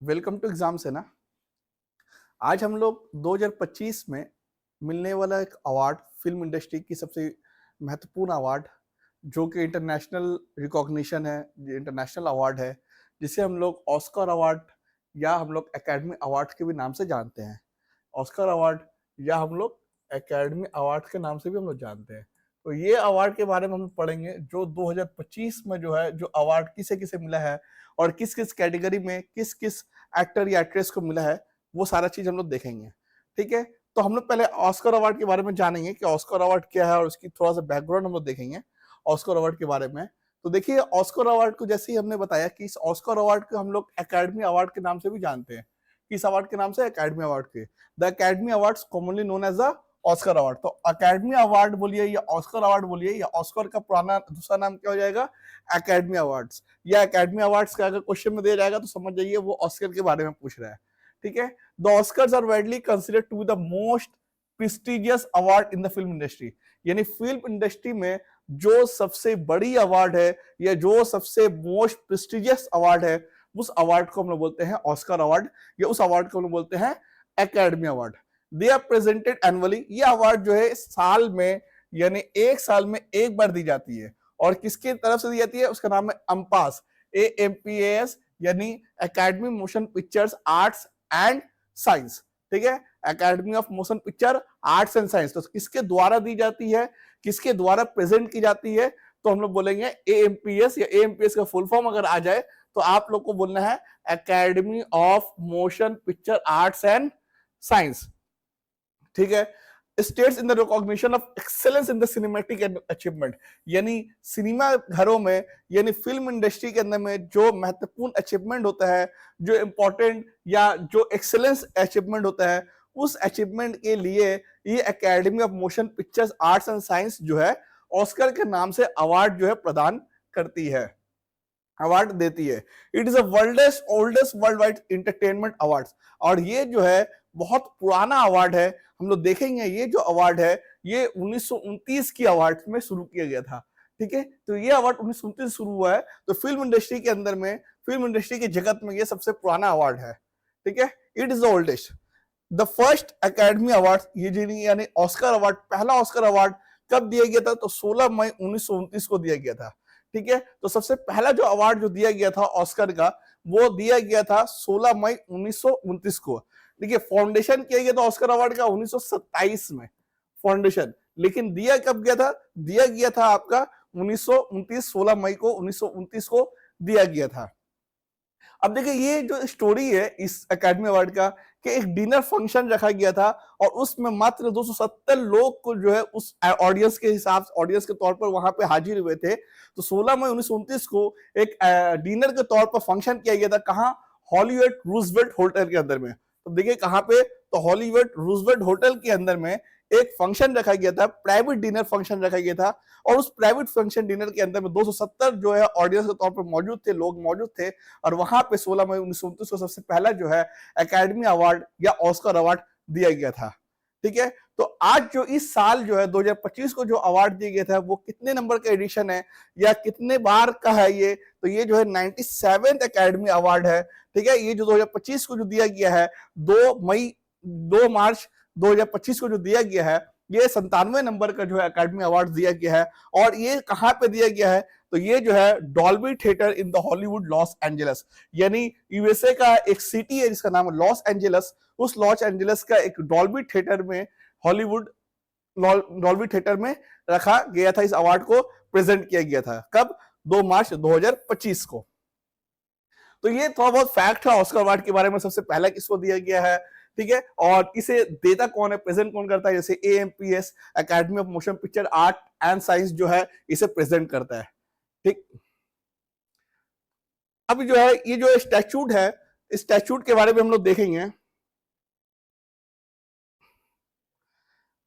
Welcome to exam से ना। आज हम लोग 2025 में मिलने वाला एक अवार्ड, फिल्म इंडस्ट्री की सबसे महत्वपूर्ण अवार्ड, जो कि इंटरनेशनल रिकॉग्निशन है, इंटरनेशनल अवार्ड है, जिसे हम लोग ऑस्कर अवार्ड या हम लोग एकेडमी अवार्ड के भी नाम से जानते हैं। ऑस्कर अवार्ड या हम लोग एकेडमी अवार्ड के नाम से भी हम लोग जानते हैं। तो ये अवार्ड के बारे में हम पढ़ेंगे, जो 2025 में जो है, जो अवार्ड किसे किसे मिला है और किस किस कैटेगरी में किस किस एक्टर या एक्ट्रेस को मिला है, वो सारा चीज हम लोग देखेंगे। ठीक है, तो हम लोग पहले ऑस्कर अवार्ड के बारे में जानेंगे कि ऑस्कर अवार्ड क्या है और उसकी थोड़ा सा बैकग्राउंड हम लोग देखेंगे ऑस्कर अवार्ड के बारे में। तो देखिए, ऑस्कर अवार्ड को जैसे ही हमने बताया कि इस ऑस्कर अवार्ड को हम लोग एकेडमी अवार्ड के नाम से भी जानते हैं। किस अवार्ड के नाम से? एकेडमी अवार्ड के। The academy awards commonly known as the Oscar award. तो एकेडमी अवार्ड बोलिए या ऑस्कर अवार्ड बोलिए, या ऑस्कर का पुराना दूसरा नाम क्या हो जाएगा? Academy awards. या एकेडमी अवार्ड्स का अगर क्वेश्चन में दिया जाएगा तो समझ जाइए वो ऑस्कर के बारे में पूछ रहा है। ठीक है, the Oscars are widely considered to be the most prestigious award in the film industry. यानी फिल्म इंडस्ट्री में जो सबसे बड़ी अवार्ड है या जो सबसे मोस्ट प्रेस्टिजियस अवार्ड है, उस अवार्ड को हम लोग बोलते हैं ऑस्कर अवार्ड, या उस अवार्ड को हम लोग बोलते हैं academy award. They are presented annually. ये अवार्ड जो है साल में, यानी एक साल में एक बार दी जाती है। और किसकी तरफ से दी जाती है? उसका नाम है अम्पास, AMPAS, यानी academy motion pictures arts and science. ठीक है, academy of motion picture arts and science. तो किसके द्वारा दी जाती है, किसके द्वारा प्रेजेंट की जाती है? तो हम लोग बोलेंगे AMPS, या AMPS का फुल फॉर्म अगर आ जाए तो आप लोग को बोलना है academy of motion picture arts and science. ठीक है, states in the recognition of excellence in the cinematic achievement. यानी सिनेमा घरों में, यानी फिल्म इंडस्ट्री के अंदर में जो महत्वपूर्ण अचीवमेंट होता है, जो इंपॉर्टेंट या जो एक्सेलेंस अचीवमेंट होता है, उस अचीवमेंट के लिए ये academy of motion pictures arts and science जो है ऑस्कर के नाम से अवार्ड जो है प्रदान करती है, अवार्ड देती है। It is worldest oldest world wide entertainment award. और ये जो है बहुत पुराना अवार्ड है। हम लोग देखेंगे ये जो अवार्ड है ये 1929 की अवार्ड में शुरू किया गया था। ठीक है, तो ये अवार्ड 1929 शुरू हुआ है। तो फिल्म इंडस्ट्री के अंदर में, फिल्म इंडस्ट्री के जगत में ये सबसे पुराना अवार्ड है। ठीक है, it is the oldest. The first academy award, ये यानी ऑस्कर अवार्ड, पहला ऑस्कर अवार्ड कब दिया गया था? तो 16 मई 1929 को दिया गया था। ठीक है, तो सबसे पहला जो अवार्ड जो दिया गया था ऑस्कर का, वो दिया गया था 16 मई 1929 को। देखिए, फाउंडेशन किया गया था ऑस्कर अवार्ड का 1927 में, फाउंडेशन। लेकिन दिया कब गया था? दिया गया था आपका 1929, 16 मई को 1929 को दिया गया था। अब देखिए, ये जो स्टोरी है इस एकेडमी अवार्ड का, कि एक डिनर फंक्शन रखा गया था और उसमें मात्र 270 लोग को जो है उस ऑडियंस के हिसाब से, ऑडियंस के तौर पर वहां पे हाजिर हुए थे। तो 16 मई 1929 को एक डिनर के तौर पर फंक्शन किया गया था। कहाँ? हॉलीवुड रूजवेल्ट होटल के अंदर में। तो देखिए कहाँ पे? तो हॉलीवुड रूजवेल्ट होटल के अंदर में एक फंक्शन रखा गया था, प्राइवेट डिनर फंक्शन रखा गया था। और उस प्राइवेट फंक्शन डिनर के अंदर में 270 जो है ऑडियंस के तौर पर मौजूद थे, लोग मौजूद थे। और वहां पे 16 मई 1929 को सबसे पहला जो है एकेडमी अवार्ड या ऑस्कर अवार्ड दिया गया था। ठीक है, तो आज जो इस साल जो है 2025 को जो अवार्ड दिया गया था, वो कितने नंबर का एडिशन है या कितने बार का है ये? तो ये जो है 97th एकेडमी अवार्ड है। ठीक है, ये जो 2025 को जो दिया गया है, 2 मार्च 2025 को जो दिया गया है, ये 97 नंबर का जो है एकेडमी अवार्ड दिया गया है। और ये कहां पे दिया गया है? तो ये जो है Dolby theatre in the Hollywood Los Angeles, यानी यूएसए का एक सिटी है जिसका नाम है लॉस एंजेलस। उस लॉस एंजेलस का एक डॉल्बी थिएटर में, हॉलीवुड डॉल्बी थिएटर में रखा गया था। इस अवार्ड को प्रेजेंट किया गया था कब? 2 मार्च 2025 को। तो ये थोड़ा बहुत फैक्ट है ऑस्कर अवार्ड के बारे में, सबसे पहला किसको दिया गया है। ठीक है, और इसे देता कौन है, प्रेजेंट कौन करता है? जैसे AMPS, academy of motion picture art and science जो है इसे प्रेजेंट करता है। ठीक, अब जो है ये जो स्टैच्यूट है, इस स्टैच्यूट के बारे में हम लोग देखेंगे।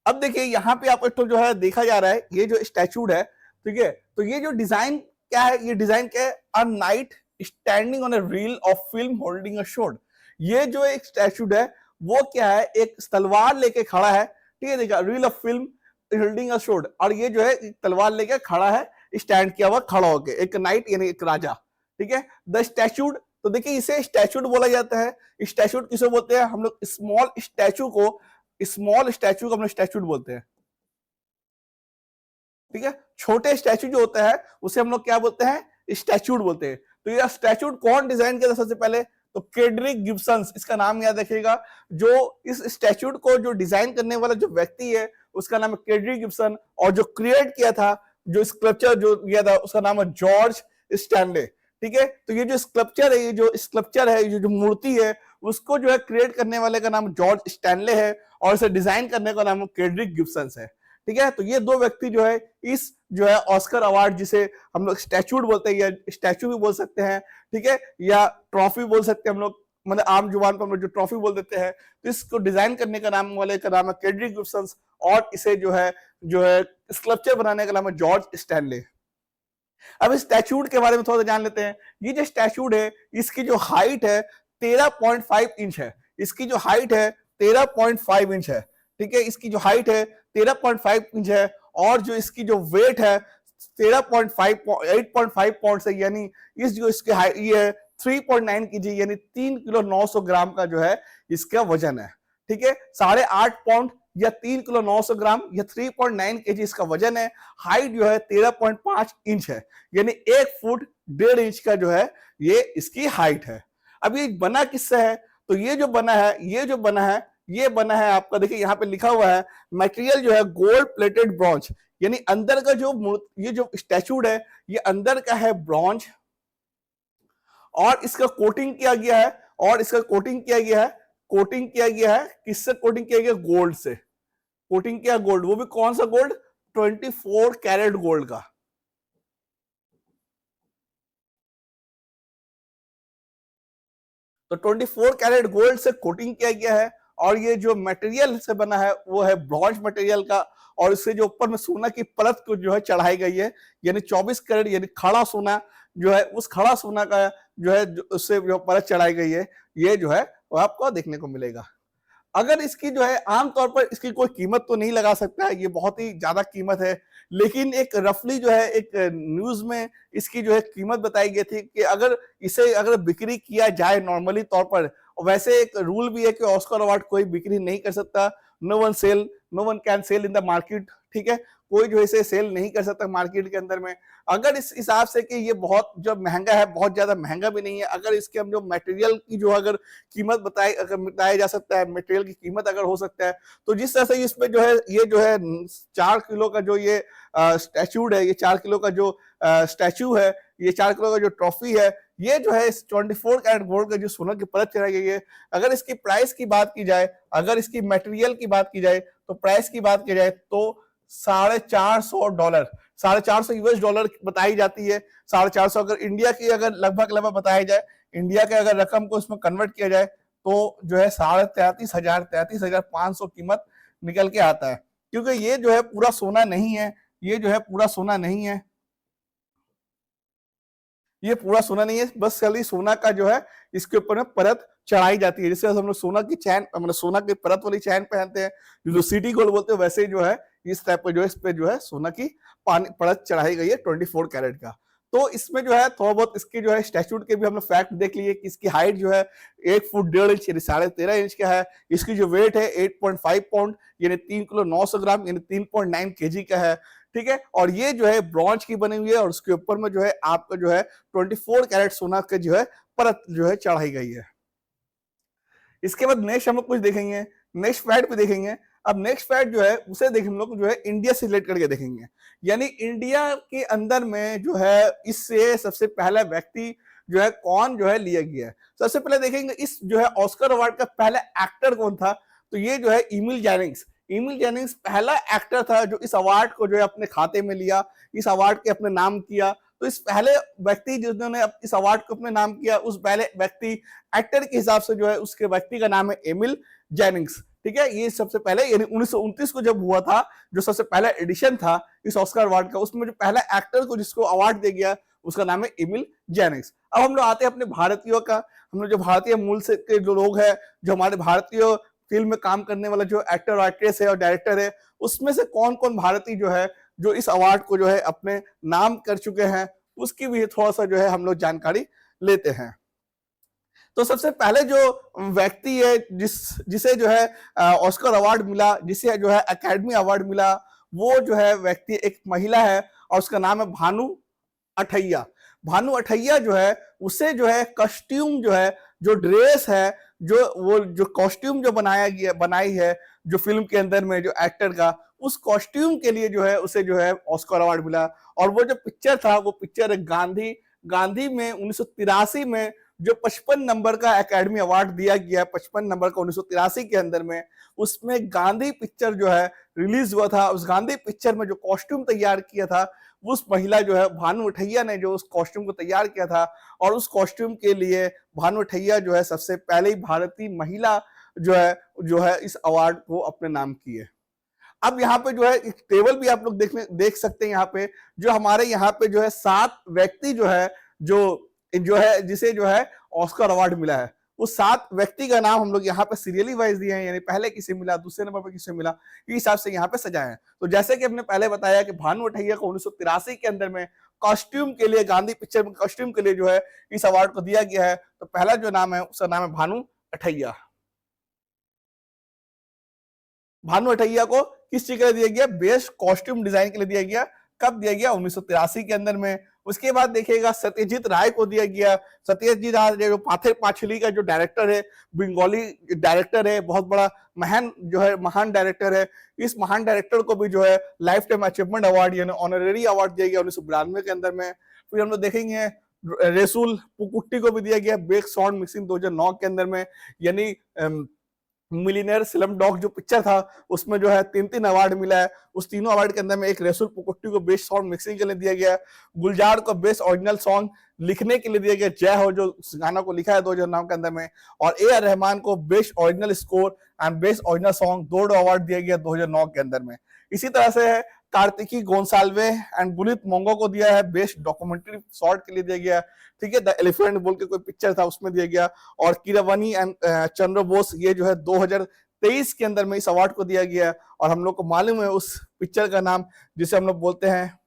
अब देखिए यहाँ पे आप एक तो जो है देखा जा रहा है, ये जो स्टैच्यूट है, ठीक है, तो ये जो डिजाइन क्या है? ये डिजाइन क्या है? A night standing on a reel of film holding a assured. ये जो एक स्टैच्यूट है वो क्या है? एक तलवार लेके खड़ा है। ठीक है, देखा, reel of film holding a assured, और ये जो है तलवार लेके खड़ा है, स्टैंड किया हुआ, खड़ा होके, एक नाइट यानी एक राजा। ठीक है, द स्टैच्यूट तो देखिए इसे स्टैचूट बोला जाता है। स्टैचूट किसे बोलते हैं? हम लोग स्मॉल स्टैचू को हम लोग स्टैचूट बोलते हैं। ठीक है, छोटे स्टैचू जो होता है उसे हम लोग क्या बोलते हैं? स्टैचूट बोलते हैं। तो ये स्टैचूट कौन डिजाइन किया था सबसे पहले? तो केड्रिक गिब्सन, इसका नाम याद रखिएगा। जो इस स्टैचूट को जो डिजाइन करने वाला जो व्यक्ति है उसका नाम है केड्रिक गिब्सन, और जो क्रिएट किया था, जो स्कल्पचर जो किया था उसका नाम है जॉर्ज स्टैनले। ठीक है, तो ये जो स्कल्पचर है, ये जो मूर्ति है, उसको जो है क्रिएट करने वाले का नाम जॉर्ज स्टैनले है, और इसे डिजाइन करने का नाम केड्रिक गिब्सन है। ठीक है, तो ये दो व्यक्ति जो है इस जो है ऑस्कर अवार्ड, जिसे हम लोग स्टैचूट बोलते हैं या स्टैचू भी बोल सकते हैं, ठीक है, या ट्रॉफी बोल सकते हैं हम लोग, मतलब आम जुबान पर हम लोग जो ट्रॉफी बोल देते हैं, तो इसको डिजाइन करने का नाम वाले का नाम है केड्रिक गिब्सन, और इसे जो है स्कल्पचर बनाने का नाम है जॉर्ज स्टैनले। अब इस स्टैचूट के बारे में थोड़ा सा जान लेते हैं। ये जो स्टैचूट है इसकी जो हाइट है 13.5 इंच है। इसकी जो हाइट है 13.5 इंच है। ठीक है, इसकी जो हाइट है 13.5 इंच है, और जो इसकी जो वेट है 8.5 पाउंड है, यानी इस जो इसके ये है 3.9 केजी, यानी 3 किलो 900 ग्राम का जो है इसका वजन है। ठीक है, 8.5 पाउंड या 3 किलो 900 ग्राम या 3.9 केजी इसका वजन है। हाइट जो है 13.5 इंच है, यानी 1 फुट 1.5 इंच का जो है ये इसकी हाइट है। अब ये बना किससे है? तो ये जो बना है आपका, देखिए यहाँ पे लिखा हुआ है मटेरियल जो है गोल्ड प्लेटेड ब्रॉन्ज, यानी अंदर का ये जो स्टैचू है ये अंदर का है ब्रॉन्ज, और इसका कोटिंग किया गया है, किससे कोटिंग किया गया? गोल्ड से कोटिंग किया, गोल्ड, वो भी कौन सा गोल्ड? 24 कैरेट गोल्ड का। तो 24 कैरेट गोल्ड से कोटिंग किया गया है, और ये जो मटेरियल से बना है वो है ब्रॉन्ज मटेरियल का, और इससे जो ऊपर में सोना की परत को जो है चढ़ाई गई है, यानी 24 कैरेट यानी खड़ा सोना जो है, उस खड़ा सोना का जो है उससे जो परत चढ़ाई गई है, ये जो है वो आपको देखने को मिलेगा। अगर इसकी जो है आमतौर पर इसकी कोई कीमत तो नहीं लगा सकता है, ये बहुत ही ज्यादा कीमत है, लेकिन एक रफली जो है एक न्यूज में इसकी जो है कीमत बताई गई थी कि अगर बिक्री किया जाए नॉर्मली तौर पर, वैसे एक रूल भी है कि ऑस्कर अवार्ड कोई बिक्री नहीं कर सकता, no one can sell in the market. ठीक है, कोई जो इसे सेल नहीं कर सकता मार्केट के अंदर में। अगर इस हिसाब से कि ये बहुत जो महंगा है, बहुत ज्यादा महंगा भी नहीं है, अगर इसके हम जो मटेरियल की जो अगर कीमत बताया जा सकता है, मटेरियल की कीमत अगर हो सकता है, तो जिस तरह से इसमें जो है ये जो है 4 किलो का जो ये स्टैचू है, ये 4 किलो का जो स्टैचू है, ये 4 किलो का जो ट्रॉफी है, ये जो है 24 कैरेट गोल्ड का जो सोना की परत चढ़ाई गई है। अगर इसकी प्राइस की बात की जाए, अगर इसकी मटेरियल की बात की जाए, तो प्राइस की बात की जाए तो $450 $450 बताई जाती है। 450 अगर इंडिया की अगर लगभग बताया जाए, इंडिया के अगर रकम को इसमें कन्वर्ट किया जाए, तो जो है 33,500 कीमत निकल के आता है। क्योंकि ये जो है पूरा सोना नहीं है, ये पूरा सोना नहीं है, बस खाली सोना का जो है इसके ऊपर में परत चढ़ाई जाती है। जैसे हम लोग सोना की चैन, मतलब सोना की परत वाली चैन पहनते हैं, जो सिटी गोल्ड बोलते हैं, वैसे ही जो है इस टाइप का जो है इस पे जो है सोना की परत चढ़ाई गई है 24 कैरेट का। तो इसमें जो है थोड़ा बहुत इसकी जो है स्टैचूट के भी हमने फैक्ट देख लिए कि इसकी हाइट जो है 1 फुट 1.5 इंच यानी 13.5 इंच का है। इसकी जो वेट है 8.5 पाउंड यानी 3 किलो 900 ग्राम यानी 3.9 केजी का है। ठीक है, और ये जो है ब्रॉन्ज की बनी हुई है, और उसके ऊपर में जो है आपका जो है 24 कैरेट सोना का जो है परत जो है चढ़ाई गई है। इसके बाद नेक्स्ट हम लोग कुछ देखेंगे, नेक्स्ट फैक्ट भी देखेंगे। अब नेक्स्ट फैक्ट जो है उसे देख हम लोग जो है इंडिया से रिलेट करके देखेंगे, यानी इंडिया के अंदर में जो है इससे सबसे पहला व्यक्ति जो है कौन जो है लिया गया है। सबसे पहले देखेंगे इस जो है ऑस्कर अवार्ड का पहला एक्टर कौन था, तो ये जो है इमिल जेनिंग्स पहला एक्टर था जो इस अवार्ड को जो है अपने खाते में लिया, इस अवार्ड के अपने नाम किया। तो इस पहले व्यक्ति जिन्होंने इस अवार्ड को अपने नाम किया, उस पहले व्यक्ति एक्टर के हिसाब से जो है उसके व्यक्ति का नाम है एमिल जेनिंग्स। ठीक है, ये सबसे पहले यानी 1929 को जब हुआ था, जो सबसे पहला एडिशन था इस ऑस्कर अवार्ड का, उसमें जो पहला एक्टर को जिसको अवार्ड दे गया उसका नाम है एमिल जेनिंग्स। अब हम लोग आते हैं अपने भारतीयों का, हम लोग जो भारतीय मूल से के जो लोग हैं, जो हमारे भारतीय फिल्म में काम करने वाला जो एक्टर एक्ट्रेस है और डायरेक्टर है, उसमें से कौन कौन भारतीय जो है जो इस अवार्ड को जो है अपने नाम कर चुके हैं, उसकी भी थोड़ा सा जो है हम लोग जानकारी लेते हैं। तो सबसे पहले जो व्यक्ति है जिसे जो है ऑस्कर अवार्ड मिला, जिसे जो है एकेडमी अवार्ड मिला, वो जो है व्यक्ति एक महिला है और उसका नाम है भानु अठैया। भानु अठैया जो है उसे जो है कॉस्ट्यूम जो है, जो ड्रेस है, जो कॉस्ट्यूम जो बनाई है जो फिल्म के अंदर में जो एक्टर का, उस कॉस्ट्यूम के लिए जो है उसे जो है ऑस्कर अवार्ड मिला। और वो जो पिक्चर था, वो पिक्चर गांधी में 1983 में जो 55 नंबर का एकेडमी अवार्ड दिया गया, 55 नंबर का 1983 के अंदर में, उसमें गांधी पिक्चर जो है रिलीज हुआ था। उस गांधी पिक्चर में जो कॉस्ट्यूम तैयार किया था, उस महिला जो है भानु अठैया ने जो उस कॉस्ट्यूम को तैयार किया था, और उस कॉस्ट्यूम के लिए भानु अठैया जो है सबसे पहले ही भारतीय महिला जो है इस अवार्ड को अपने नाम की है। अब यहाँ पे जो है एक टेबल भी आप लोग देख सकते हैं। यहाँ पे जो हमारे यहाँ पे जो है 7 व्यक्ति जो है जिसे जो है ऑस्कर अवार्ड मिला है, उस 7 व्यक्ति का नाम हम लोग यहाँ पे सीरियली वाइज दिए हैं, यानी पहले किसे मिला, दूसरे नंबर पर किसे मिला, इस हिसाब से यहाँ पे सजाए हैं। तो जैसे कि हमने पहले बताया कि भानु अठैया को 1983 के अंदर में कॉस्ट्यूम के लिए, गांधी पिक्चर में कॉस्ट्यूम के लिए जो है इस अवार्ड को दिया गया है। तो पहला जो नाम है उसका नाम है भानु अठैया। भानु अठैया को किस चीज के लिए दिया गया? बेस्ट कॉस्ट्यूम डिजाइन के लिए दिया गया। कब दिया गया? 1983 के अंदर में। उसके बाद देखिएगा सत्यजीत राय को दिया गया। सत्यजीत राय जो पाथेर पांचली का जो डायरेक्टर है, बंगाली डायरेक्टर है, बहुत बड़ा महान डायरेक्टर है। इस महान डायरेक्टर को भी जो है लाइफ टाइम अचीवमेंट अवार्ड यानी ऑनररी अवार्ड दिया गया 1992 के अंदर में। फिर हम लोग देखेंगे रेसुल पुकुट्टी को भी दिया गया बेस्ट साउंड मिक्सिंग 2009 के अंदर में, यानी मिलियनेयर स्लम डॉग जो पिक्चर था उसमें जो है 3 अवार्ड मिला है। उस तीनों अवार्ड के अंदर में एक रेसुल पुकुट्टी को बेस्ट साउंड मिक्सिंग के लिए दिया गया, गुलजार को बेस्ट ओरिजिनल सॉन्ग लिखने के लिए दिया गया, जय हो जो गाना को लिखा है 2009 के अंदर में, और ए.आर. रहमान को best original score and best original song 2 award दिया गया 2009 के अंदर में। इसी तरह से है कार्तिकी गोंसाल्वे एंड बुलित मोंगो को दिया है बेस्ट डॉक्यूमेंट्री शॉर्ट के लिए दिया गया, ठीक है, द एलिफेंट बोल के कोई पिक्चर था उसमें दिया गया। और कीरवानी एंड चंद्र बोस, ये जो है 2023 के अंदर में इस अवार्ड को दिया गया। और हम लोग को मालूम है उस पिक्चर का नाम, जिसे हम लोग बोलते हैं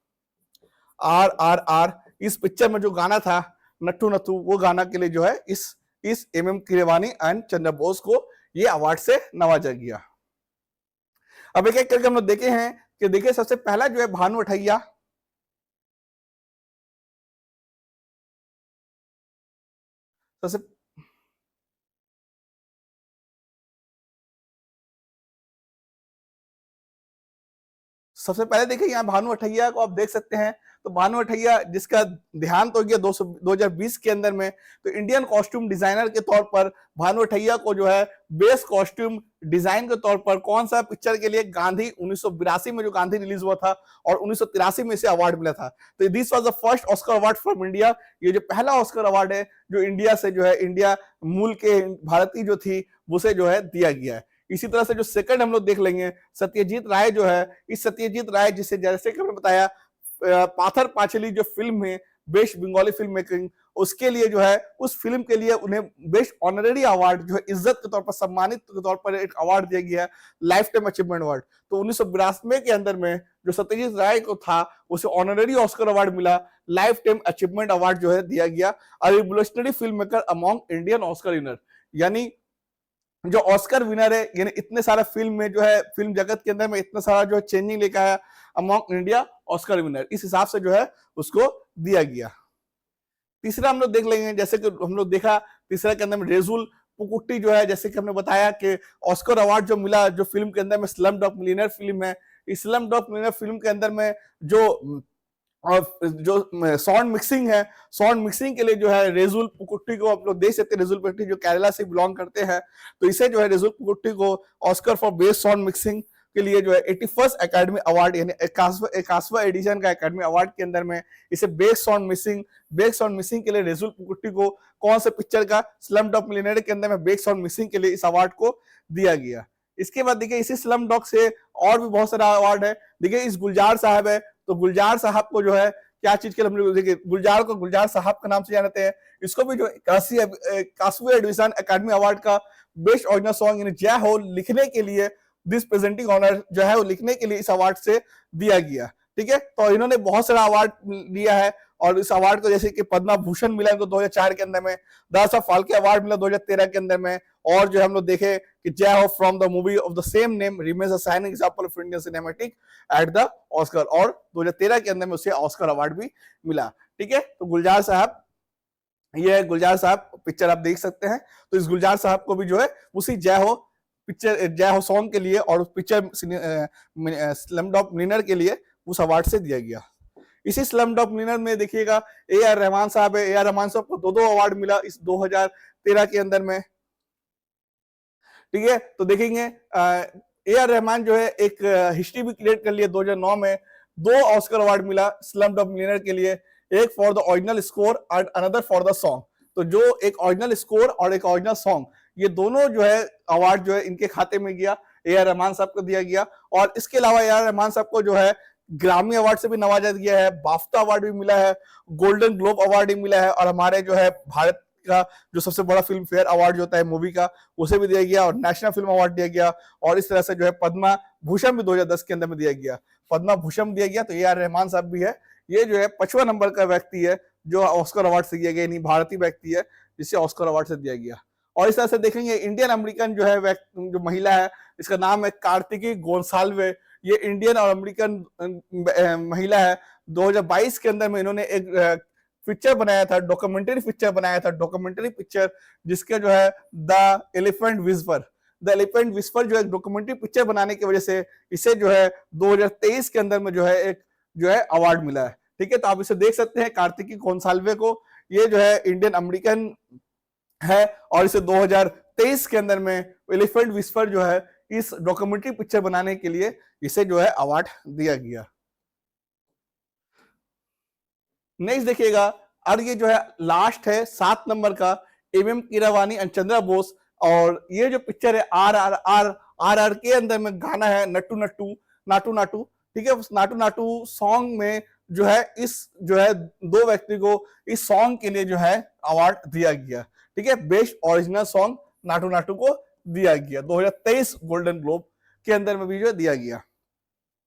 RRR। इस पिक्चर में जो गाना था नट्टू नथु, वो गाना के लिए जो है इस MM कीरवानी एंड चंद्र बोस को ये अवार्ड से नवाजा गया। अब एक एक करके हम लोग देखे हैं कि देखिए सबसे पहला जो है भानु अठैया, सबसे पहले देखिए यहाँ भानु अठैया को आप देख सकते हैं। तो भानु अठैया जिसका ध्यान तो गया 2020 के अंदर में, तो इंडियन कॉस्ट्यूम डिजाइनर के तौर पर भानु अठैया को जो है बेस्ट कॉस्ट्यूम डिजाइन के तौर पर कौन सा पिक्चर के लिए, गांधी 1982 में जो गांधी रिलीज हुआ था और 1983 में इसे अवार्ड मिला था। तो this was the first Oscar award from India. ये जो पहला ऑस्कर अवार्ड है जो इंडिया से जो है, इंडिया मूल के भारतीय जो थी उसे जो है दिया गया है। इसी तरह से जो सेकंड हम लोग देख लेंगे सत्यजीत राय जो है, इस सत्यजीत राय जिसे जैसे कि हमने बताया पाथर पांचली जो फिल्म है बेस्ट बंगाली फिल्म मेकिंग, उसके लिए जो है उस फिल्म के लिए उन्हें बेस्ट ऑनररी अवार्ड जो है इज्जत के तौर पर, सम्मानित के तौर पर एक अवार्ड दिया गया है, लाइफ टाइम अचीवमेंट अवार्ड। तो 1982 के अंदर में जो सत्यजीत राय को था उसे ऑनररी ऑस्कर अवार्ड मिला, लाइफ टाइम अचीवमेंट अवार्ड जो है दिया गया। Revolutionary film maker among Indian Oscar winner, यानी जो ऑस्कर विनर है, यानी इतने सारा फिल्म में जो है, फिल्म जगत के अंदर में इतना सारा जो है चेंजिंग लेकर आया अमॉन्ग इंडिया ऑस्कर विनर, इस हिसाब से जो है उसको दिया गया। तीसरा हम लोग देख लेंगे, जैसे कि हम लोग देखा तीसरा के अंदर में रेजुल पुकुट्टी जो है, जैसे कि हमने बताया कि ऑस्कर अवार्ड जो मिला जो फिल्म के अंदर में स्लम डॉग मिलियनेयर फिल्म है, इस स्लम डॉग मिलियनेयर फिल्म के अंदर में जो साउंड मिक्सिंग है, साउंड मिक्सिंग के लिए जो है रेजुल पुकुट्टी को आप लोग देख सकते हैं। रेजुल पुकुट्टी जो केरला से बिलोंग करते हैं, तो इसे जो है रेजुल पुकुट्टी को Oscar for best sound mixing के लिए जो है 81st एकेडमी अवार्ड यानी 81वां एडिशन का एकेडमी अवार्ड के अंदर में इसे बेस्ट साउंड मिक्सिंग के लिए रेजुल पुकुट्टी को कौन से पिक्चर का, स्लम डॉग मिलियनेयर के अंदर में बेस्ट साउंड मिक्सिंग के लिए इस अवार्ड को दिया गया। इसके बाद देखिए इसी स्लम डॉग से और भी बहुत सारा अवार्ड है। देखिए इस गुलजार साहब है, तो गुलजार साहब को जो है क्या चीज के लिए देखिए गुलजार को गुलजार साहब का नाम से जानते हैं। इसको भी जो 81वें एडिशन एकेडमी अवार्ड का बेस्ट ओरिजिनल सॉन्ग यानी जय हो लिखने के लिए, दिस प्रेजेंटिंग ऑनर जो है वो लिखने के लिए इस अवार्ड से दिया गया। ठीक है, तो इन्होंने बहुत सारा अवार्ड लिया है और इस अवार्ड को जैसे कि पद्मा भूषण मिला इनको 2004 के अंदर में, दादा साहब फाल्के अवार्ड मिला 2013 के अंदर में, और जो हम लोग देखे कि जय हो from the movie of the same name remains a shining example of Indian cinematic at the Oscar, और 2013 के अंदर में उसे ऑस्कर अवार्ड भी मिला। ठीक है, तो गुलजार साहब, ये गुलजार साहब पिक्चर आप देख सकते हैं। तो इस गुलजार साहब को भी जो है उसी जय हो पिक्चर, जय हो सॉन्ग के लिए और पिक्चर स्लमडॉग मिलियनेयर के लिए उस अवार्ड से दिया गया। इसी स्लमडॉग मिलियनेयर में देखिएगा ए आर रहमान साहब है, ए आर रहमान साहब को दो अवार्ड मिला इस 2013 के अंदर में। ठीक है, तो देखेंगे ए आर रहमान जो है एक हिस्ट्री भी क्रिएट कर लिया। 2009 में 2 ऑस्कर अवार्ड मिला स्लमडॉग मिलियनेयर के लिए, एक for the original score and another for the song. तो जो एक ओरिजिनल स्कोर और एक ओरिजिनल सॉन्ग, ये दोनों जो है अवार्ड जो है इनके खाते में गया, ए आर रहमान साहब को दिया गया। और इसके अलावा ए आर रहमान साहब को जो है ग्रामी अवार्ड से भी नवाजा गया है, बाफ्टा अवार्ड भी मिला है, गोल्डन ग्लोब अवार्ड भी मिला है, और हमारे जो है भारत का जो सबसे बड़ा फिल्म फेयर अवार्ड जो होता है मूवी का, उसे भी दिया गया, और नेशनल फिल्म अवार्ड दिया गया। और इस तरह से जो है पद्मा भूषण भी 2010 के अंदर में दिया गया, पद्मा भूषण दिया गया। तो ए आर रहमान साहब भी है, ये जो है 55 नंबर का व्यक्ति है जो ऑस्कर अवार्ड से दिया गया, यानी भारतीय व्यक्ति है जिसे ऑस्कर अवार्ड से दिया गया। और इस तरह से देखेंगे इंडियन अमेरिकन जो है जो महिला है, इसका नाम है कार्तिकी गोंसाल्वे। ये इंडियन और अमेरिकन महिला है। 2022 के अंदर में इन्होंने एक पिक्चर बनाया था, डॉक्यूमेंट्री पिक्चर बनाया था, डॉक्यूमेंट्री पिक्चर जिसका जो है the elephant whisper, the elephant whisper जो है डॉक्यूमेंट्री पिक्चर बनाने की वजह से इसे जो है 2023 के अंदर में जो है एक जो है अवार्ड मिला है। ठीक है, तो आप इसे देख सकते हैं कार्तिकी गोंसाल्वे को, ये जो है इंडियन अमेरिकन है, और इसे 2023 के अंदर में एलिफेंट विस्पर जो है इस डॉक्यूमेंट्री पिक्चर बनाने के लिए इसे जो है अवार्ड दिया गया। नेक्स्ट देखिएगा, और ये जो है लास्ट है 7 नंबर का, एम कीरावानी एंड चंद्रा बोस। और ये जो पिक्चर है आर के अंदर में गाना है नट्टू नट्टू नाटू नाटू। ठीक है, उस नाटू नाटू सॉन्ग में जो है इस जो है 2 व्यक्ति को इस सॉन्ग के लिए जो है अवार्ड दिया गया। ठीक है, best original song Naatu Naatu को दिया गया 2023 गोल्डन ग्लोब के अंदर में भी जो दिया गया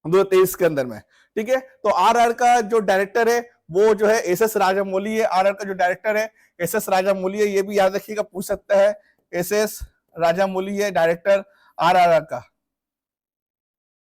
2023 के अंदर में। ठीक है, तो आर का जो डायरेक्टर है वो जो है एस एस राजामौली है। आर का जो डायरेक्टर है एस एस राजामौली है, ये भी याद रखिएगा, पूछ सकता है। एस एस राजामौली है डायरेक्टर आर का।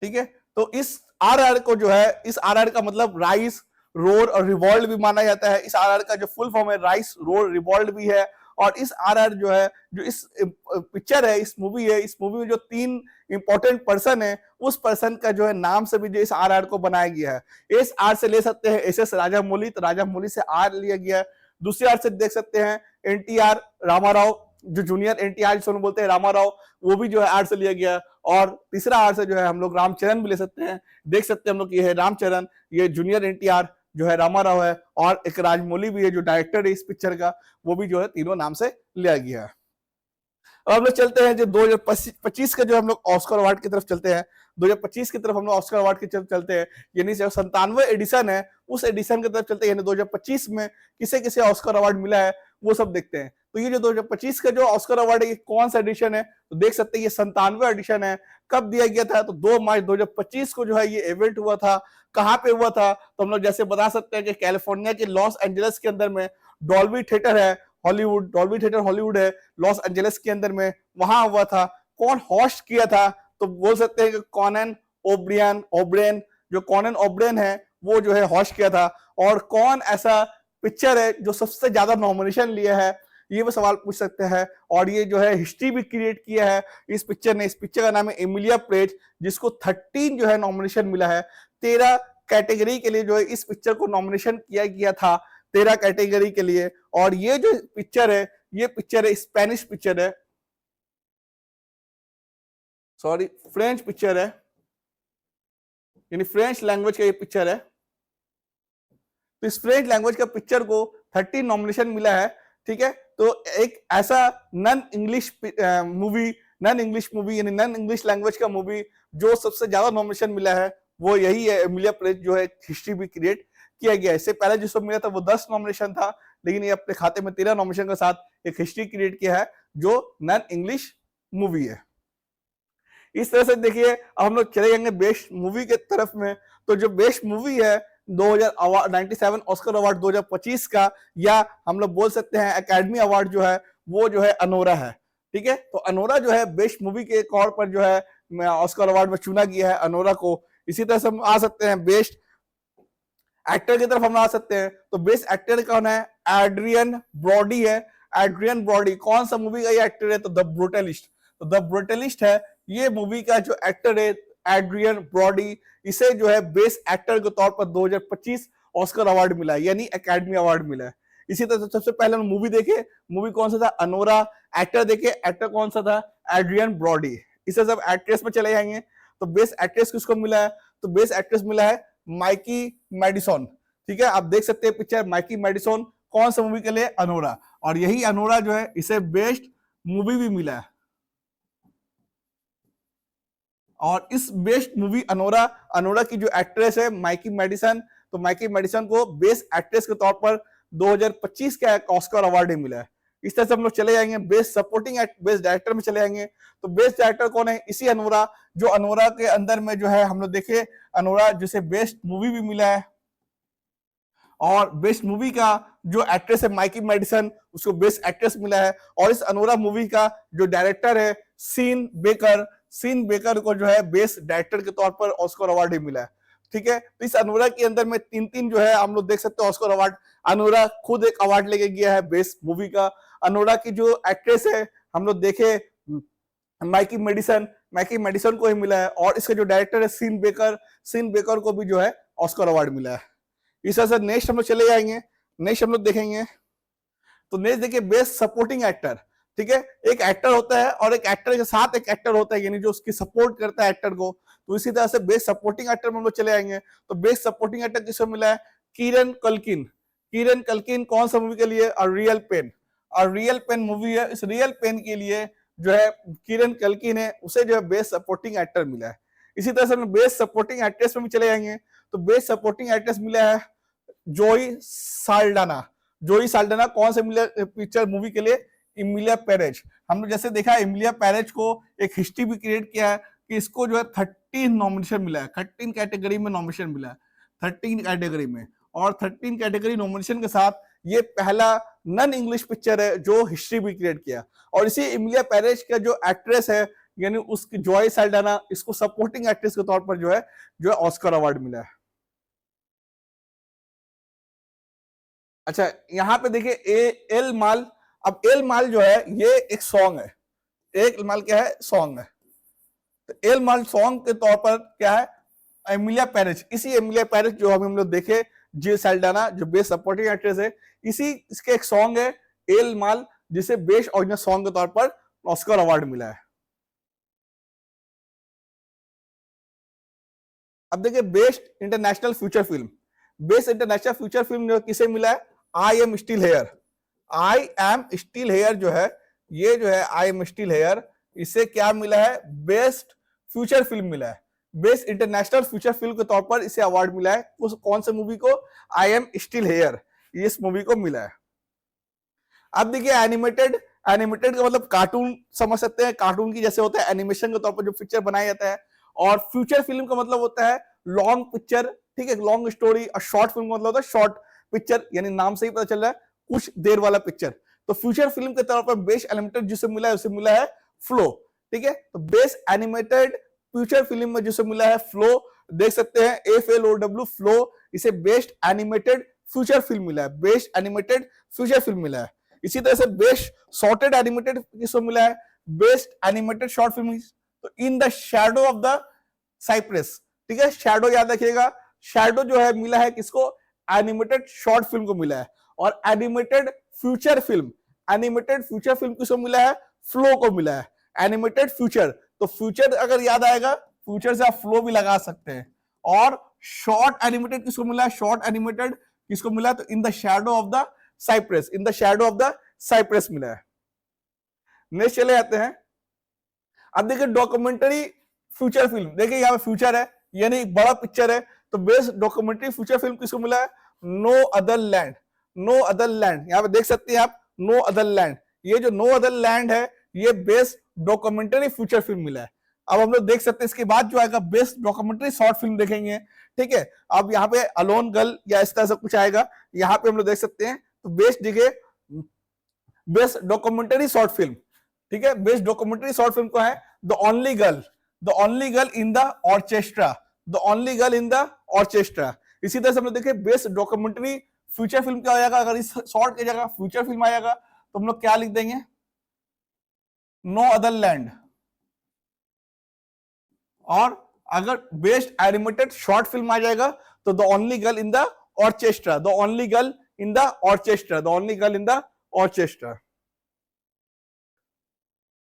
ठीक है, तो इस आर को जो है, इस आर का मतलब राइस रोर और रिवॉल्व भी माना जाता है। इस आर का जो फुल फॉर्म है राइस रोर रिवॉल्व भी है। और इस आर जो है, जो इस पिक्चर है, इस मूवी है, इस मूवी में जो 3 इंपॉर्टेंट पर्सन है, उस पर्सन का जो है नाम से भी जो इस आर को बनाया गया है। इस आर से ले सकते हैं एस एस राजामौली, तो राजामौली से आर लिया गया है। दूसरे आर से देख सकते हैं एनटीआर रामाराव, जो जूनियर एनटीआर जिसको बोलते हैं रामाराव, वो भी जो है आर से लिया गया। और तीसरा आर से जो है हम लोग रामचरण भी ले सकते हैं, देख सकते हैं हम लोग, ये है रामचरण, ये जूनियर एनटीआर जो है रामाराव है, और एक राजमौली भी है जो डायरेक्टर है इस पिक्चर का, वो भी जो है तीनों नाम से लिया गया है। अब हम लोग चलते हैं जो 2025 का जो हम लोग ऑस्कर अवार्ड की तरफ चलते हैं। 2025 की तरफ हम लोग ऑस्कर अवार्ड की तरफ चलते हैं, यानी जो 97वां एडिशन है उस एडिशन की तरफ चलते हैं, यानी 2025 में किसे किसे ऑस्कर अवार्ड मिला है वो सब देखते हैं। तो ये जो 2025 का जो ऑस्कर अवार्ड है ये कौन सा एडिशन है, तो देख सकते हैं ये 97वां एडिशन है। कब दिया गया था, तो 2 मार्च 2025 को जो है ये इवेंट हुआ था। कहाँ पे हुआ था, तो हम लोग जैसे बता सकते हैं कि कैलिफोर्निया के लॉस एंजलिस के अंदर में डॉल्बी थिएटर है, हॉलीवुड डॉल्बी थिएटर हॉलीवुड है लॉस एंजलिस के अंदर में, वहां हुआ था। कौन होस्ट किया था, तो बोल सकते हैं कि कॉनन ओब्रेन, जो कॉनन ओब्रेन है वो जो है होस्ट किया था। और कौन ऐसा पिक्चर है जो सबसे ज्यादा नॉमिनेशन लिया है, ये वो सवाल पूछ सकते हैं। और ये जो है हिस्ट्री भी क्रिएट किया है इस पिक्चर ने। इस पिक्चर का नाम है एमिलिया प्रेज, जिसको 13 जो है नॉमिनेशन मिला है। 13 कैटेगरी के लिए जो है इस पिक्चर को नॉमिनेशन किया गया था, 13 कैटेगरी के लिए। और ये जो पिक्चर है, ये पिक्चर है स्पेनिश पिक्चर है, सॉरी फ्रेंच पिक्चर है, यानी फ्रेंच लैंग्वेज का ये पिक्चर है। तो इस फ्रेंच लैंग्वेज का पिक्चर को 13 नॉमिनेशन मिला है। ठीक है, तो एक ऐसा नॉन इंग्लिश मूवी यानी नॉन इंग्लिश लैंग्वेज का मूवी जो सबसे ज्यादा नॉमिनेशन मिला है वो यही है, एमिलिया प्रेज जो है हिस्ट्री भी क्रिएट किया गया है। इससे पहले जिसको मिला था वो 10 नॉमिनेशन था, लेकिन ये अपने खाते में 13 नॉमिनेशन के साथ एक हिस्ट्री क्रिएट किया है जो नॉन इंग्लिश मूवी है। इस तरह से देखिए अब हम लोग चले जाएंगे बेस्ट मूवी के तरफ में। तो जो बेस्ट मूवी है 97 ऑस्कर अवार्ड 2025 का, या हम लोग बोल सकते हैं एकेडमी अवार्ड जो है वो जो है अनोरा है। ठीक है, तो अनोरा जो है बेस्ट मूवी के तौर पर जो है ऑस्कर अवार्ड में चुना गया है अनोरा को। इसी तरह से हम आ सकते हैं बेस्ट एक्टर की तरफ हम आ सकते हैं। तो बेस्ट एक्टर कौन है? एड्रियन ब्रॉडी है। एड्रियन ब्रॉडी कौन सा मूवी का ये एक्टर है? तो द ब्रूटलिस्ट। तो द ब्रूटलिस्ट है ये मूवी का जो एक्टर है एड्रियन ब्रॉडी। इसे जो है बेस्ट एक्टर के तौर पर 2025 ऑस्कर अवार्ड मिला है, यानी एकेडमी अवार्ड मिला है। इसी तरह सबसे पहले हम मूवी देखे, मूवी कौन सा था? अनोरा। एक्टर देखे, एक्टर कौन सा था? Adrien Brody. इसे सब एक्ट्रेस में चले जाएंगे। तो बेस्ट एक्ट्रेस किसको मिला है? तो बेस्ट एक्ट्रेस मिला है माइकी मेडिसन। ठीक है, आप देख सकते हैं पिक्चर, माइकी मेडिसन कौन सा मूवी के लिए? अनोरा। और यही अनोरा जो है इसे बेस्ट मूवी भी मिला है। और इस बेस्ट मूवी अनोरा, अनोरा की जो एक्ट्रेस है माइकी मेडिसन, तो माइकी मेडिसन को बेस्ट एक्ट्रेस के तौर पर 2025 का ऑस्कर अवार्ड मिला है। इस तरह से हम लोग चले जाएंगे बेस्ट सपोर्टिंग बेस्ट डायरेक्टर में चले जाएंगे। तो बेस्ट डायरेक्टर कौन है? इसी अनोरा, जो अनोरा के अंदर में जो है हम लोग देखे अनोरा जिसे बेस्ट मूवी भी मिला है। और बेस्ट मूवी का जो एक्ट्रेस है माइकी मेडिसन, उसको बेस्ट एक्ट्रेस मिला है। और इस अनोरा मूवी का जो डायरेक्टर है सीन बेकर, सीन बेकर को जो है बेस्ट डायरेक्टर के तौर पर ऑस्कर अवार्ड मिला है। ठीक है, तो इस अनोरा के अंदर में तीन तीन जो है हम लोग देख सकते हैं ऑस्कर अवार्ड। अनोरा खुद एक अवार्ड लेके गया है बेस्ट मूवी का। अनोरा की जो एक्ट्रेस है हम लोग देखे माइकी मेडिसन, माइकी मेडिसन को ही मिला है। और इसका जो डायरेक्टर है सीन बेकर, सीन बेकर को भी जो है ऑस्कर अवार्ड मिला है। इस तरह से नेक्स्ट हम लोग चले जाएंगे। नेक्स्ट हम लोग देखेंगे, तो नेक्स्ट देखिए बेस्ट सपोर्टिंग एक्टर। ठीक है, एक एक्टर होता है और एक एक्टर के साथ एक एक्टर होता है, यानी जो उसकी सपोर्ट करता है एक्टर को। तो इसी तरह से बेस्ट सपोर्टिंग एक्टर में हम लोग चले आएंगे। तो बेस्ट सपोर्टिंग एक्टर किसको मिला है? Kieron Culkin. कीरन कल्किन कौन सा मूवी के लिए? और रियल पेन। और रियल पेन मूवी है, इस रियल पेन के लिए जो है कीरन कल्किन है, उसे जो है बेस्ट सपोर्टिंग एक्टर मिला है। इसी तरह से हम बेस्ट सपोर्टिंग एक्ट्रेस में भी चले जाएंगे। तो बेस्ट सपोर्टिंग एक्ट्रेस मिला है जोई साल्डाना। जोई साल्डाना कौन से मिला पिक्चर मूवी के लिए? इमिलिया पेरेज। हमने जैसे देखा इमिलिया पेरेज को एक हिस्ट्री भी क्रिएट किया है कि इसको जो है 13 नॉमिनेशन मिला है, 13 कैटेगरी में नॉमिनेशन मिला है, 13 कैटेगरी में। और 13 कैटेगरी नॉमिनेशन के साथ ये पहला नॉन इंग्लिश पिक्चर है जो हिस्ट्री भी क्रिएट किया। और इसी इमिलिया पेरेज का जो एक्ट्रेस है यानी उसकी जोई साल्डाना, इसको सपोर्टिंग एक्ट्रेस के तौर पर जो है ऑस्कर अवार्ड मिला है। अच्छा, यहाँ पे देखिए एल माल। अब एल माल जो है ये एक सॉन्ग है। एल माल क्या है? सॉन्ग है। तो एल माल सॉन्ग के तौर पर क्या है? Emilia Perez. इसी एमिलिया पेरेज जो हम लोग देखे, जी साल्डाना जो बेस्ट सपोर्टिंग एक्ट्रेस है, इसी इसके एक सॉन्ग है एल माल, जिसे बेस्ट ओरिजिनल सॉन्ग के तौर पर ऑस्कर अवार्ड मिला है। अब देखिए best international future film. Best international future film जो किसे मिला है? I am still here. I am still here जो है, ये जो है आई एम स्टिल हेयर, इसे क्या मिला है? बेस्ट फ्यूचर फिल्म मिला है। बेस्ट इंटरनेशनल फ्यूचर फिल्म के तौर पर इसे अवार्ड मिला है। उस कौन से मूवी को? आई एम स्टिल हेयर, इस मूवी को मिला है। अब देखिए एनिमेटेड। एनिमेटेड का मतलब कार्टून समझ सकते हैं, कार्टून की जैसे होता है एनिमेशन के तौर पर जो पिक्चर बनाया जाता है। और फ्यूचर फिल्म का मतलब होता है लॉन्ग पिक्चर। ठीक है, लॉन्ग स्टोरी। और शॉर्ट फिल्म का मतलब होता है शॉर्ट पिक्चर, यानी नाम से ही पता चल रहा है कुछ देर वाला पिक्चर। तो फ्यूचर फिल्म के तौर पर बेस्ट एनिमेटेड जिसे मिला है उसे मिला है फ्लो। ठीक है, तो बेस्ट एनिमेटेड फ्यूचर फिल्म में जिसे मिला है फ्लो, देख सकते हैं FLOW फ्लो, इसे बेस्ट एनिमेटेड फ्यूचर फिल्म मिला है। बेस्ट एनिमेटेड फ्यूचर फिल्म मिला है। इसी तरह से बेस्ट शॉर्टेड एनिमेटेड किसको मिला है? बेस्ट एनिमेटेड शॉर्ट फिल्म, तो in the shadow of the Cypress. ठीक है, शैडो याद रखिएगा, शैडो जो है मिला है किसको? एनिमेटेड शॉर्ट फिल्म को मिला है। और animated future film, animated future film किसको मिला है? फ्लो को मिला है। एनिमेटेड फ्यूचर, तो फ्यूचर अगर याद आएगा फ्यूचर से आप फ्लो भी लगा सकते हैं। और शॉर्ट एनिमेटेड किसको मिला है? शॉर्ट एनिमेटेड किसको मिला है? तो in the shadow of the Cypress, in the shadow of the Cypress मिला है। नेक्स्ट चले जाते हैं। अब देखिए डॉक्यूमेंट्री फ्यूचर फिल्म, देखिए यहाँ पे फ्यूचर है यानी एक बड़ा पिक्चर है। तो बेस्ट डॉक्यूमेंट्री फ्यूचर फिल्म किसको मिला है? No other land. No other land, यहाँ पे देख सकते हैं आप नो अदर लैंड। ये जो नो अदर लैंड है ये बेस्ट डॉक्यूमेंट्री फ्यूचर फिल्म मिला है। अब हम लोग देख सकते हैं इसके बाद जो आएगा बेस्ट डॉक्यूमेंट्री शॉर्ट फिल्म देखेंगे, ठीक है। अब यहाँ पे अलोन गर्ल या इस तरह से कुछ आएगा, यहाँ पे हम लोग देख सकते हैं। तो बेस्ट दिखे बेस्ट डॉक्यूमेंट्री शॉर्ट फिल्म, ठीक है। बेस्ट डॉक्यूमेंट्री शॉर्ट फिल्म को है the only girl in the orchestra, the only girl in the orchestra. इसी तरह से हम लोग देखें बेस्ट डॉक्यूमेंट्री फ्यूचर फिल्म क्या हो जाएगा, अगर इस शॉर्ट की जगह फ्यूचर फिल्म आएगा तो हम लोग क्या लिख देंगे, नो अदर लैंड। और अगर बेस्ट एनिमेटेड शॉर्ट फिल्म आ जाएगा तो the only girl in the orchestra, the only girl in the orchestra, the only girl in the orchestra.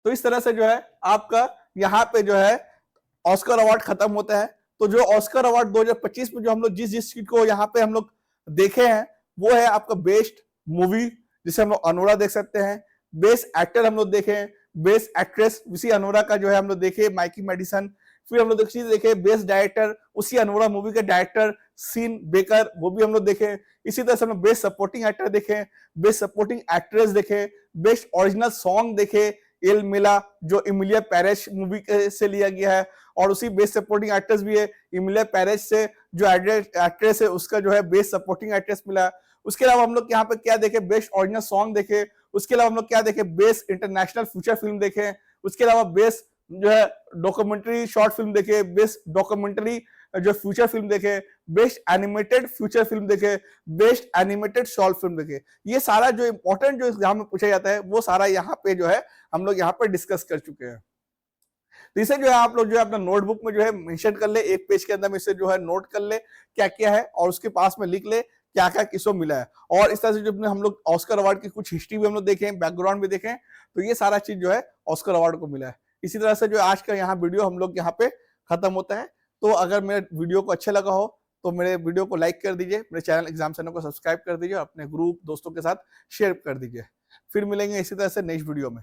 तो इस तरह से जो है आपका यहाँ पे जो है ऑस्कर अवार्ड खत्म होता है। तो जो ऑस्कर अवार्ड 2025 में जो हम लोग जिस चीज को यहाँ पे हम लोग देखे हैं वो है आपका बेस्ट मूवी, जिसे हम लोग अनोरा देख सकते हैं। बेस्ट एक्टर हम लोग देखे हैं, बेस्ट एक्ट्रेस उसी अनोरा का जो है हम लोग देखे माइकी मेडिसन। फिर हम लोग देखे बेस्ट डायरेक्टर उसी अनोरा मूवी के डायरेक्टर सीन बेकर, वो भी हम लोग देखे। इसी तरह से हम लोग बेस्ट सपोर्टिंग एक्टर देखे, बेस्ट सपोर्टिंग एक्ट्रेस देखे, बेस्ट ओरिजिनल सॉन्ग देखे एल मिला जो इमिलिया पेरेश मूवी से लिया गया है, और उसी बेस्ट सपोर्टिंग एक्ट्रेस भी है इमिलिया पेरेश से जो एक्ट्रेस है उसका जो है बेस्ट सपोर्टिंग एक्ट्रेस मिला। उसके अलावा हम लोग यहाँ पे क्या देखे, बेस्ट ओरिजिनल सॉन्ग देखे। उसके अलावा हम लोग क्या देखे, बेस्ट इंटरनेशनल फीचर फिल्म देखे। उसके अलावा बेस्ट जो है डॉक्यूमेंट्री शॉर्ट फिल्म देखे, बेस्ट डॉक्यूमेंट्री जो फ्यूचर फिल्म देखे, बेस्ट एनिमेटेड फ्यूचर फिल्म देखे, बेस्ट एनिमेटेड शॉर्ट फिल्म देखे। ये सारा जो इंपॉर्टेंट जो एग्जाम में पूछा जाता है वो सारा यहाँ पे जो है हम लोग यहाँ पे डिस्कस कर चुके हैं। तो इसे जो है आप लोग जो है अपना नोटबुक में जो है मेंशन कर ले, एक पेज के अंदर में इसे जो है नोट कर ले क्या क्या है, और उसके पास में लिख ले क्या क्या किसको मिला है। और इस तरह से जो हम लोग ऑस्कर अवार्ड की कुछ हिस्ट्री भी हम लोग देखें, बैकग्राउंड भी देखें, तो ये सारा चीज जो है ऑस्कर अवार्ड को मिला है। इसी तरह से जो आज का यहाँ वीडियो हम लोग यहाँ पे खत्म होता है। तो अगर मेरे वीडियो को अच्छा लगा हो तो मेरे वीडियो को लाइक कर दीजिए, मेरे चैनल एग्जाम चैनल को सब्सक्राइब कर दीजिए, अपने ग्रुप दोस्तों के साथ शेयर कर दीजिए। फिर मिलेंगे इसी तरह से नेक्स्ट वीडियो में।